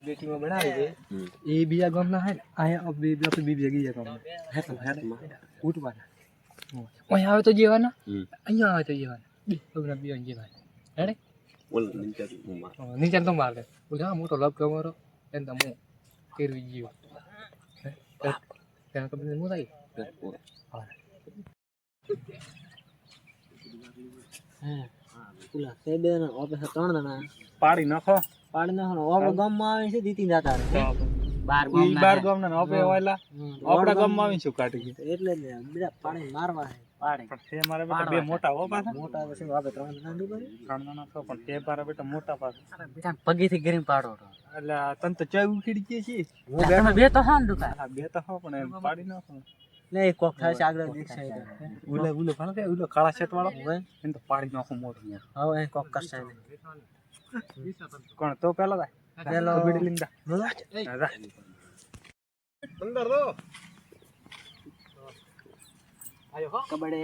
બેટીમાં બનાવી છે એ બીજા ગામના હે ને અહીંયા બીજા ગામના ઉઠવાના અહીંયા આવે તો જેવાના અહીંયા આવે તો જેવાના બે જેવાના હેડે નીચે તો માર દે ઓલા મોટો લપ કમરો એમ તો હું કેરવી જીવ ત્યાં કબને મો થાય હા ઓલા તે બે ના ઓપે 3 જણા પાડી નાખો ઓપે ગામમાં આવે છે દીતી દાતા બાર ગામના ઓપે ઓયલા આપડા ગામમાં આવી શું કાઢી ગઈ એટલે જ બીજા પાણી મારવા છે પાણી પણ તે મારા બેટા બે મોટા હો પાછા મોટા છે આપે 3 જણા દુબરે 3 જણા છો પણ તે મારા બેટા મોટા પાછા બેટા પગીથી ગરીમ પાડો એટલે તન તો ચાય ઉખડી ગઈ છે હું બે તો હા દુકા હા બે તો હો પણ એમ પાડી નાખો લે કોક થાય છે આગળ દેખાય ઉલે ભણ કે ઉલે કાળા શેટ વાળો હોય એને તો પાડી નાખો મોટું હવે એ કોક કરશે કોણ તો પેલો જાય પેલો કબડ્ડી લીંદા જા અંદર દો આયો હો કબડે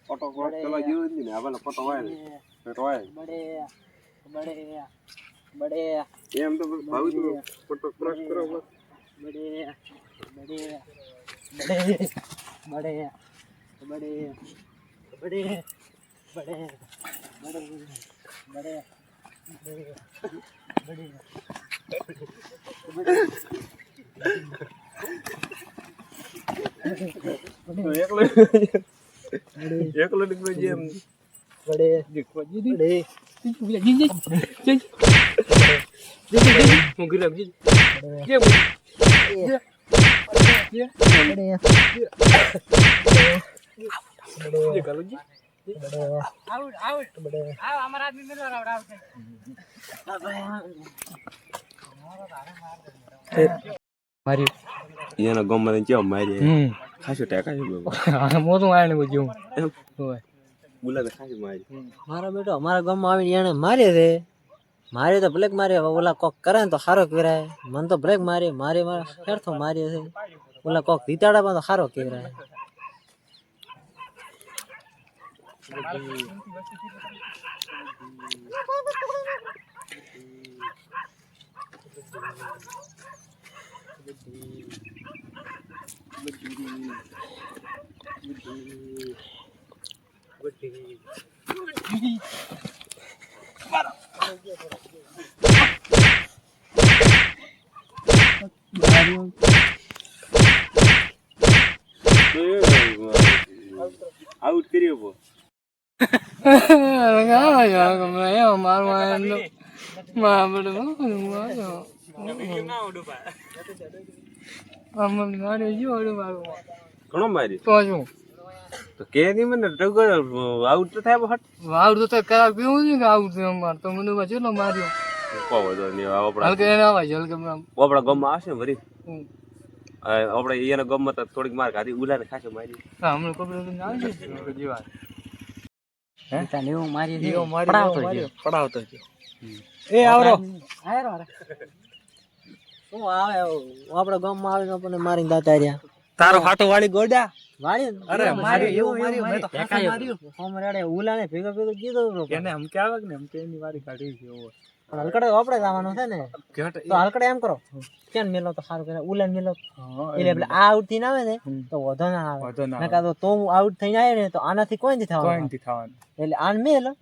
ફોટો પેલો જીવ ને હવે ફોટો હોય રોય બડે એમ તો ભાવ તો ફોટો ક્રોસ કરો બડે એકલો નીકળો જેમ બડે દેખવા જીદી એના ગામમાં કેવો મારી ખાસો ટેકા મોટું આને બધું બોલા ખાસી મારી મારો બેટો અમારા ગામમાં આવીને એને મારે છે મારે તો બ્લેક મારે ઓલા કોક કરે ને તો સારો કહેવાય મને તો બ્રેક મારી મારા હેરથો માર્યો છે ઓલા કોક રીતાડામાં તો સારો કહેવાય આઉટ કર્યો ઘણો મારી તો શું તો કે નહીં મને આઉટ તો થાય હટ આઉટ તો કરાવ કેવું છે કે આઉટ અમાર તો મને ચેટલો માર્યો કો વધો નહીં આપડા હલકે એને આવે હલકે આપડા ગામમાં આવશે ને વરી આપણે એના ગામમાં તો થોડીક માર ખાધી ઉલાને ખાસે મારી હમણાં કબડે આવી છે જીવા હે તાને એવું મારી દીયો પડાવતો છે એ આવરો શું આવે આપડા ગામમાં આવીને આપણને મારીને દાતા રહ્યા તારો હાટો વાળી ગોડા વાળી અરે માર્યો એવું માર્યો મેં તો હાથે માર્યો હોમરાડે ઉલાને ભેગો કીધો એને એમ કે આવે ને એમ કે એની વારી કાઢી છે ઓવર પણ હલકડે આપણે જવાનું છે ને તો હલકડે એમ કરો કેમ મેલો તો સારું કરે ઉલાન મેલો એટલે આ આઉટ થઈને આવે ને તો વધો ના આવે નકા તો આઉટ થઈને આવે ને તો આનાથી કોઈ નથી થવાનું એટલે આન મેલ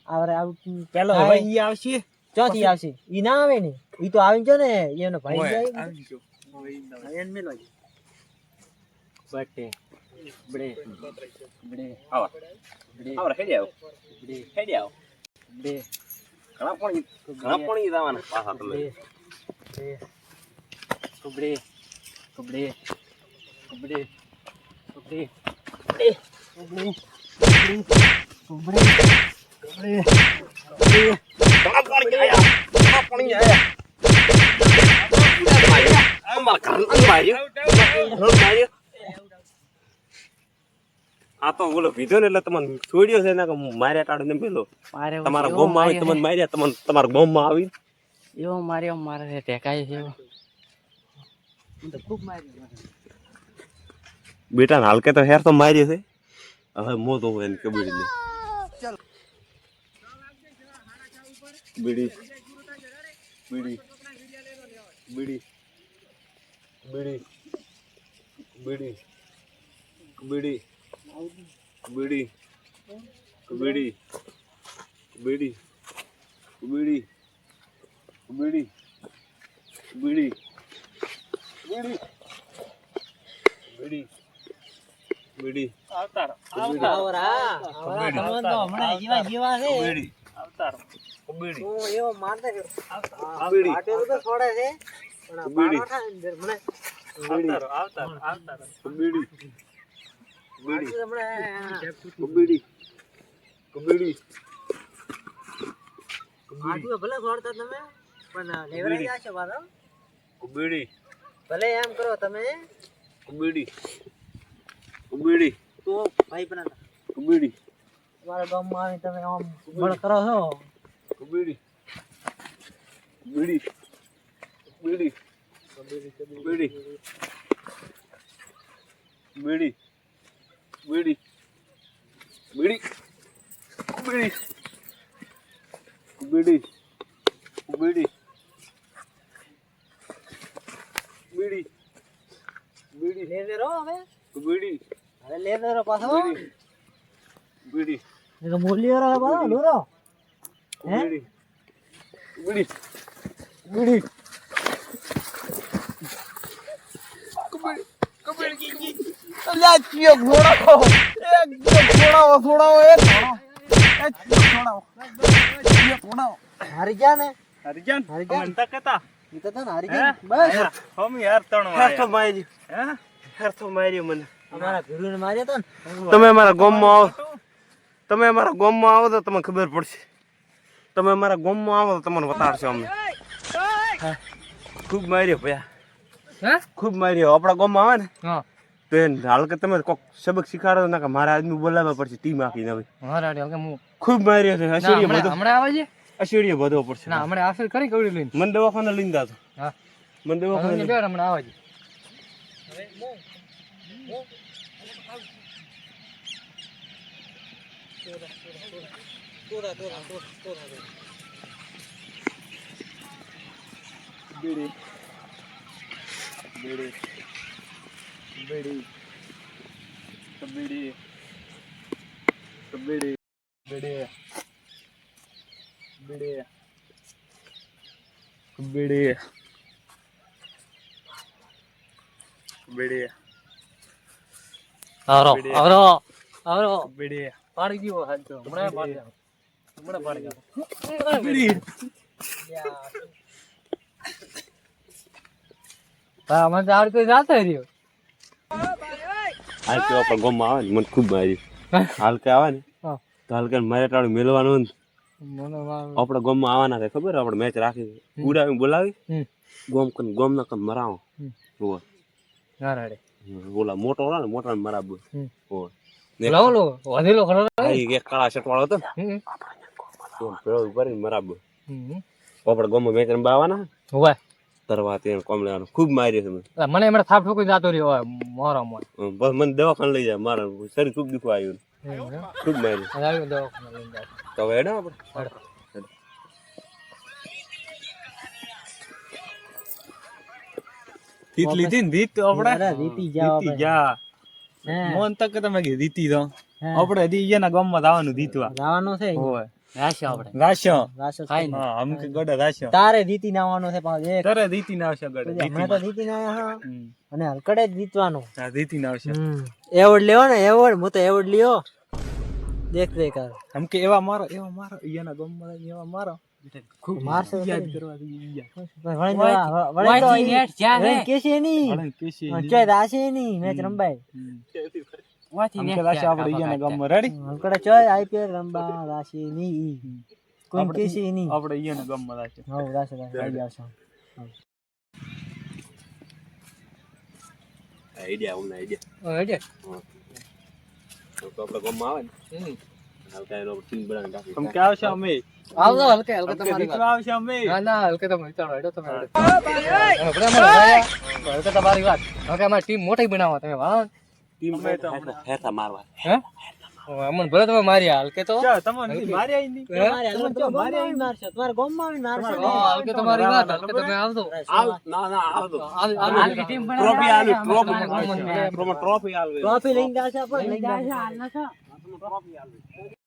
આવરે આઉટ પેલો હવે ઈ આવશે ચોથી આવશે ઈ ના આવે ને ઈ તો આવી જો ને એનો ભાઈ જાય આવી ગયો એન મેલો બટે બડે આવા આવરે હેડી આવ બડે હેડી આવ બડે ઘણા પણ જવાના પાછા તમે કબડે કબડે કબડે કબડે આ તો બોલો પીધો ને એટલે તમને છોડ્યો છે ને માર્યા ટાળો ને પેલો તમારા ગામમાં આવી તમને માર્યા તમને તમારા ગામમાં આવી એવો માર્યો મારે ટેકાય છે ખૂબ માર્યો બેટા હાલકે તો હેર તો માર્યો છે હવે મોતો હોય ને કબડ્ડી લે બીડી બીડી બીડી બીડી બીડી બીડી બીડી બીડી બીડી બીડી બીડી બીડી બીડી બીડી બીડી આવતારો બીડી બીડી આવતારો બીડી એવો મારતે બીડી આટે તો છોડે છે પણ આ બીડી. બાળો થાય ને મને આવતારો આવતારો આવતારો બીડી બીડી હમણાં બીડી બીડી આટલું ભલે છોડતા તમે પણ લેવરાઈ જશે પાછો બીડી ભલે એમ કરો તમે બીડી બીડી તો ભાઈ પણ બીડી તમારા ગામમાં આવી તમે આમ બળ કરો છો બીડી બીડી બીડી બીડી બીડી બીડી બીડી બીડી બીડી બીડી બીડી બીડી લેવે રહો હવે બીડી હવે લેવે રહો પાછો બીડી બીડી એ તો મૂલ્ય રહો પાછો લૂરો હે બીડી બીડી બીડી હારી જા ને હરિજન હરિજન. અમન તકતા ઈ તો તને હારી જા બસ હમી હર તણ હેરથો માર્યો હે હેરથો માર્યો મને અમારા ગુરુને માર્યો તો ને તમે અમારા ગામમાં આવો તમે અમારા ગામમાં આવો તો તમને ખબર પડશે તમે અમારા ગામમાં આવો તો તમને બતાડશો અમે ખૂબ માર્યો ભયા હે ખૂબ માર્યો આપણા ગામમાં આવે ને હા તો એને હાલ કે તમે કોક સબક શીખાડો ના કે મારા આદમી બોલાવવા પડશે ટીમ આખી નવી હા રાડી હલકે હું ખૂબ માર્યો છે અસુડીએ બધો હમણાં આવે છે અસુડીએ બધો પડશે ના હમણાં આફર કરી કવડી લઈને મને દવાખાને લઈને જાતો હા મને દવાખાને હમણાં બેઠ હમણાં આવે છે બીડી બીડી બીડી બીડી બીડી બીડી બીડી બીડી બીડી આવરો બીડી. આવરો આવરો બીડી પાડી ગયો હાલ તો હમણાં પાડી ગયો હમણાં પાડી ગયો બીડી હા મને તો આવડતું જાતો રહ્યો હાલ કે આપણા ગામમાં આવે ને મને ખૂબ માર્યું હાલ કે આવે ને હા તો હાલ કે મારે ટાળું મેળવાનું ને મને વાવ આપણા ગામમાં આવવાના છે ખબર આપણે મેચ રાખી ઉડાવી બોલાવી હમ ગામ ના કમ મરાવો હમ. હોવે. ના રાડે ઓલા મોટો ઓલા ને મોટા મરાબ હમ હોવે. લાવો લો વધેલો ખરો આ એક કાળા શર્ટ વાળો હતો ને હમ તો પેલો ભરીને મરાબ હમ આપણા ગામમાં મેચ રમવા આવવાના હોય તરવા તેને કોમલેવાનું ખૂબ માર્યો છે મને મને હમણાં થાપ ઠોકી જાતો રહ્યો હોય મોરો મોર બસ મને દવાખાને લઈ જાય મારા શરીર ખૂબ દુખવા આવ્યું ખૂબ માર્યું આવ્યો દવાખાને લઈને જાય તો હવે હેડો આપણે હેડો. જીત લીધી ને જીત તો આપણે અરે જીતી જાવ જીતી આપણે. જા હે મોન તક તમે કે જીતી તો હે. આપણે હજી એના ગામમાં જવાનું જીતવા જવાનું છે હોય રાશ્યો આપણે રાશ્યો રાસો ખાઈ હા અમ કે ગોડા રાશ્યો તારે જીતી આવવાનું છે પાછું એક તારે જીતી ના આવશે ગોડા હમણાં તો જીતી ના હા હમ. અને હલકડે જ જીતવાનું હા જીતી ના આવશે એવોર્ડ લેવો ને એવોર્ડ હું તો એવોર્ડ લ્યો દેખ દે કર આમ કે એવા મારો એના ગામમાં જઈને એવા મારો ખૂબ મારશે તો યાદ ખરી. કરવા દઈએ યાર કેસી નહીં હળંગ કેસી ચોય રાશે નહીં મેચ રંબાય આમ કે રાશ્યો આપણે એના ગામમાં રેડી હલકડે ચોય આઈપીએલ રંબા રાશે નહીં કોઈ આપણે- કેસી નહીં આપણે એના ગામમાં રાશ્યો હા રાશે આવી આવશે આઈડિયા અમને આઈડિયા હેડે તો આપણા ગામમાં આવે ને હાલકા એનો ટીમ બનાવીને રાખી આમ કે આવશે અમે આવજો હલકે હલકે આમ કે તમારી જીતવા આવશે અમે ના ના હલકે તમે વિચારો હેડો તમે હેડો હલકે તમારી વાત હલકે અમારી ટીમ મોટી બનાવો તમે વાળો ટીમ અમે તો હેઠા મારવા હે અમન ભલે તમે મારી હાલ કે તો ચા તમને ઈ મારી આઈ ની તમારે હાલો તો ગોમમાં આવીને મારશો. તમારે ગોમમાં આવીને મારશો ને. હાલ કે તમારી વાત હાલ કે તમે આવજો ટ્રોફી આલવી ટ્રોફી ટ્રોફી લઈને જાશે આપણે લઈને જાશે.